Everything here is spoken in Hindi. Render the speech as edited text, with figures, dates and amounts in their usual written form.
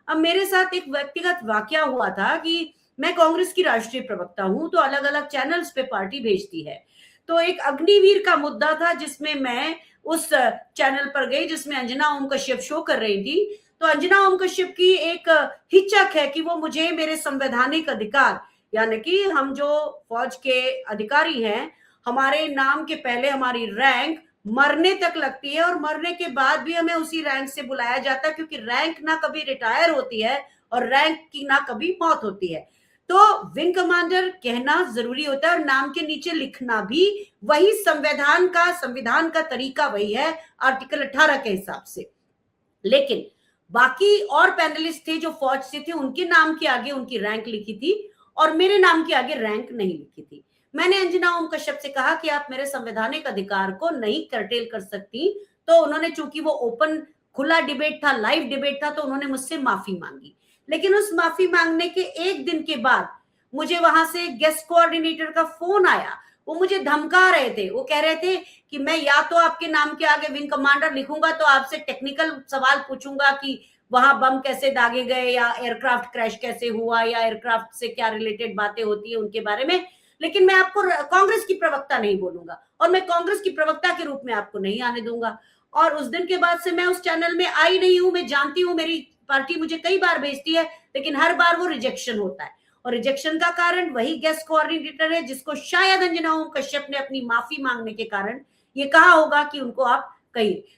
अब मेरे साथ एक व्यक्तिगत वाकया हुआ था कि मैं कांग्रेस की राष्ट्रीय प्रवक्ता हूं, तो अलग अलग चैनल्स पे पार्टी भेजती है। तो एक अग्निवीर का मुद्दा था जिसमें मैं उस चैनल पर गई जिसमें अंजना ओम कश्यप शो कर रही थी। तो अंजना ओम कश्यप की एक हिचक है कि वो मुझे मेरे संवैधानिक अधिकार, यानी कि हम जो फौज के अधिकारी हैं, हमारे नाम के पहले हमारी रैंक मरने तक लगती है, और मरने के बाद भी हमें उसी रैंक से बुलाया जाता है, क्योंकि रैंक ना कभी रिटायर होती है और रैंक की ना कभी मौत होती है। तो विंग कमांडर कहना जरूरी होता है, और नाम के नीचे लिखना भी वही संविधान का तरीका वही है, आर्टिकल 18 के हिसाब से। लेकिन बाकी और पैनलिस्ट थे जो फौज से थे, उनके नाम के आगे उनकी रैंक लिखी थी और मेरे नाम के आगे रैंक नहीं लिखी थी। मैंने अंजना ओम कश्यप से कहा कि आप मेरे संवैधानिक अधिकार को नहीं कर्टेल कर सकती। तो उन्होंने, चूंकि वो ओपन खुला डिबेट था, लाइव डिबेट था, तो उन्होंने मुझसे माफी मांगी। लेकिन उस माफी मांगने के एक दिन के बाद मुझे वहां से गेस्ट कोऑर्डिनेटर का फोन आया। वो मुझे धमका रहे थे, वो कह रहे थे कि मैं या तो आपके नाम के आगे विंग कमांडर लिखूंगा तो आपसे टेक्निकल सवाल पूछूंगा कि वहां बम कैसे दागे गए, या एयरक्राफ्ट क्रैश कैसे हुआ, या एयरक्राफ्ट से क्या रिलेटेड बातें होती है उनके बारे में। लेकिन मैं आपको कांग्रेस की प्रवक्ता नहीं बोलूंगा, और मैं कांग्रेस की प्रवक्ता के रूप में आपको नहीं आने दूंगा। और उस दिन के बाद से मैं उस चैनल में आई नहीं हूं। मैं जानती हूं मेरी पार्टी मुझे कई बार भेजती है, लेकिन हर बार वो रिजेक्शन होता है। और रिजेक्शन का कारण वही गेस्ट कोऑर्डिनेटर है, जिसको शायद अंजना ओम कश्यप ने अपनी माफी मांगने के कारण ये कहा होगा कि उनको आप कहिए।